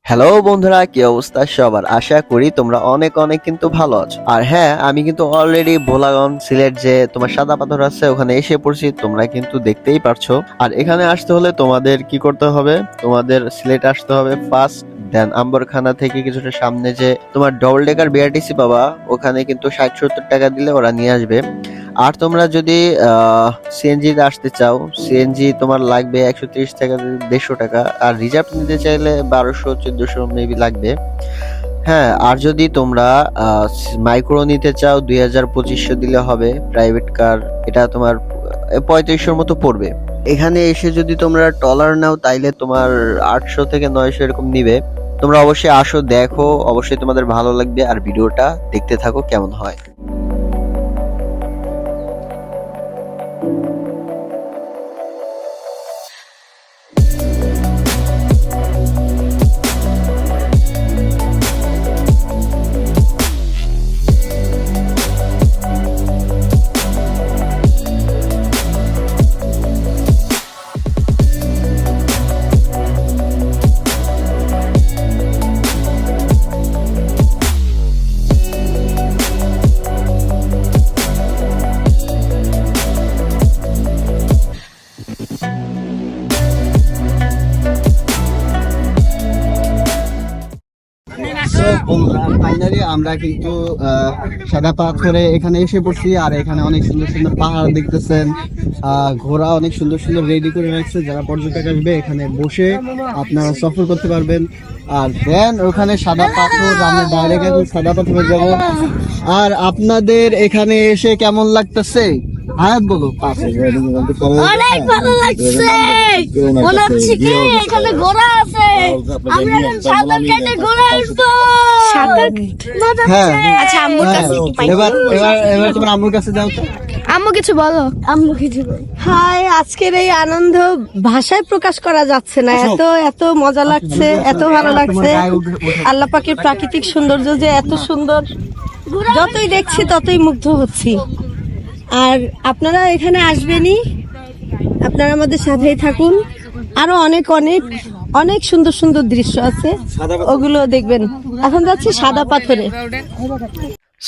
Hello বন্ধুরা, কি অবস্থা সবার? আশা করি তোমরা অনেক অনেক কিন্তু ভালো আছো। আর হ্যাঁ, আমি কিন্তু অলরেডি ভোলাগঞ্জ সিলেট যে তোমার সাদা পাথর আছে ওখানে এসে পড়ছি, তোমরা কিন্তু দেখতেই পারছো। আর এখানে আসতে হলে তোমাদের কি করতে হবে? তোমাদের সিলেট আসতে হবে ফার্স্ট, দেন আম্বরখানা থেকে কিছুটা সামনে যে তোমার ডবল ডেকার বিআরটিসি পাবা, ওখানে কিন্তু 60-70 টাকা দিলে ওরা নিয়ে আসবে। আর তোমরা যদি সিএনজি তে আসতে চাও, সিএনজি তোমার লাগবে 130 টাকা 150 টাকা। আর রিজার্ভ নিতে চাইলে 1200-1400 মেবি লাগবে। হ্যাঁ, আর যদি তোমরা মাইক্রো নিতে চাও 2000-2500 দিলে হবে। প্রাইভেট কার এটা তোমার 3500-র মতো পড়বে। এখানে এসে যদি তোমরা টলার নাও তাইলে তোমার 800 থেকে 900 এরকম নিবে। তোমরা অবশ্যই আসো, দেখো, অবশ্যই তোমাদের ভালো লাগবে। আর ভিডিওটা দেখতে থাকো কেমন হয়। ফাইনালি আমরা কিন্তু সাদা পাথরে এখানে এসে পড়ছি। আর এখানে অনেক সুন্দর সুন্দর পাহাড় দেখতেছেন। ঘোড়া অনেক সুন্দর সুন্দর রেডি করে রাখছে, যারা পর্যটক আসবে এখানে বসে আপনারা সফর করতে পারবেন। আর দেন ওখানে সাদা পাথর, আমরা ডাইরেক্ট সাদা পাথরে যাব। আর আপনাদের এখানে এসে কেমন লাগতেছে? হ্যাঁ বলো। অনেক ভালো লাগছে, মনে হচ্ছে কি এখানে ঘোড়া আছে, আমরা সাঁতার কেটে ঘোড়া আসবো। হ্যাঁ, আচ্ছা আম্মুর কাছে একটু পাই। এবার এবার এবার তোমার আম্মুর কাছে যাও তো। আম্মু কিছু বলো। আম্মু কিছু বলো। হাই, আজকের এই আনন্দ ভাষায় প্রকাশ করা যাচ্ছে না। এত এত মজা লাগছে, এত ভালো লাগছে। আল্লাহ পাকের প্রাকৃতিক সৌন্দর্য যে এত সুন্দর, যতই দেখছি ততই মুগ্ধ হচ্ছি। আর আপনারা এখানে আসবেনই, আপনারা আমাদের সাথেই থাকুন। আরো অনেক অনেক অনেক সুন্দর সুন্দর দৃশ্য আছে, ওগুলো দেখবেন। এখন যাচ্ছি সাদা পাথরে।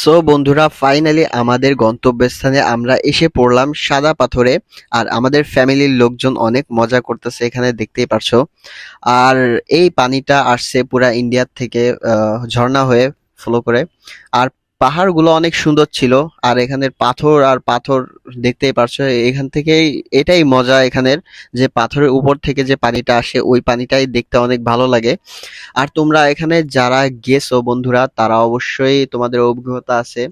সো বন্ধুরা, ফাইনালি আমাদের গন্তব্যস্থানে আমরা এসে পড়লাম সাদা পাথরে। আর আমাদের ফ্যামিলির লোকজন অনেক মজা করতেছে, এখানে দেখতেই পারছো। আর এই পানিটা আসছে পুরা ইন্ডিয়ার থেকে ঝর্ণা হয়ে ফ্লো করে। আর পাহাড়গুলো অনেক সুন্দর ছিল। আর এখানের পাথর আর পাথর দেখতেই পারছো। এখান থেকেই এটাই মজা এখানের, যে পাথরের উপর থেকে যে পানিটা আসে ওই পানিটাই দেখতে অনেক ভালো লাগে। আর তোমরা এখানে যারা গেছো বন্ধুরা, তারা অবশ্যই তোমাদের অভিজ্ঞতা আছে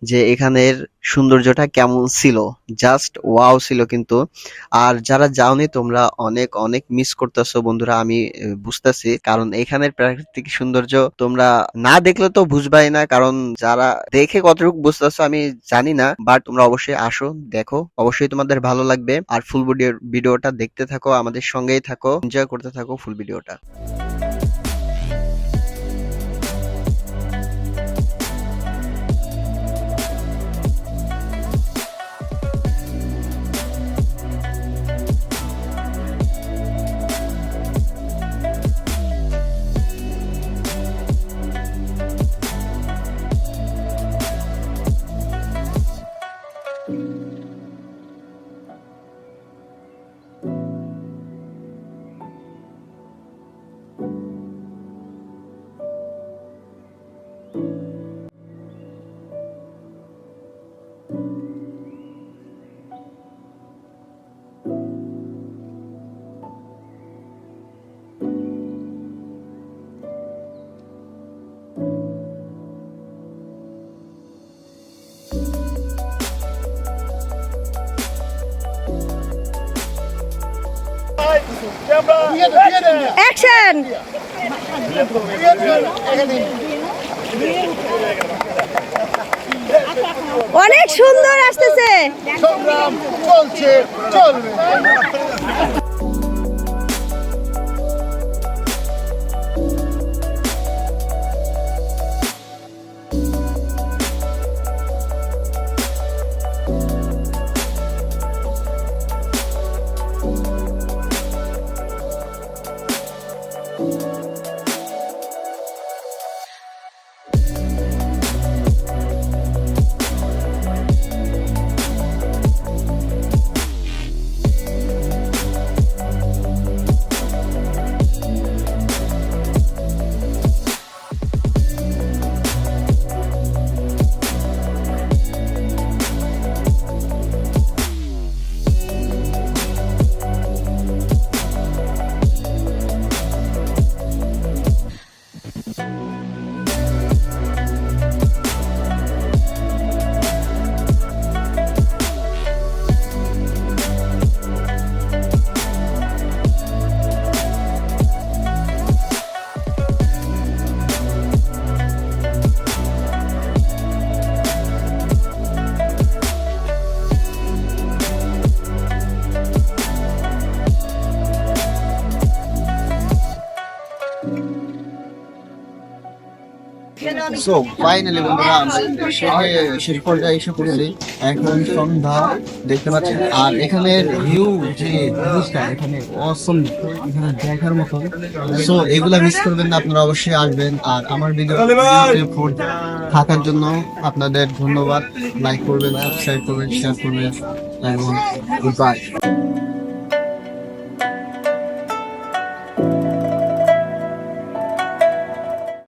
যে এখানের সৌন্দর্যটা কেমন ছিল। জাস্ট ওয়াও ছিল কিন্তু। আর যারা যাওনি তোমরা অনেক অনেক মিস করতেছো বন্ধুরা, আমি বুঝতেছি। কারণ এখানের প্রাকৃতিক সৌন্দর্য তোমরা না দেখলে তো বুঝবাই না। কারণ যারা দেখে কতটুকু বুঝতেছো আমি জানি না, বাট তোমরা অবশ্যই আসো, দেখো, অবশ্যই তোমাদের ভালো লাগবে। আর ফুল ভিডিওটা দেখতে থাকো, আমাদের সঙ্গেই থাকো, এনজয় করতে থাকো ফুল ভিডিওটা। অ্যাকশন! অনেক সুন্দর আসতেছে। সংগ্রাম চলছে, চলবে। সো ফাইনালি বন্ধুরা আমরা শেষ পর্যায়ে এসে পড়েছি। এখন সন্ধ্যা দেখতে পাচ্ছেন, আর এখানের ভিউ যে জিনিসটা এখানে অসম, এখানে দেখার মতো। সো এগুলা মিস করবেন না, আপনারা অবশ্যই আসবেন। আর আমার ভিডিও থাকার জন্য আপনাদের ধন্যবাদ। লাইক করবেন, সাবস্ক্রাইব করবেন, শেয়ার করবেন। Good bye.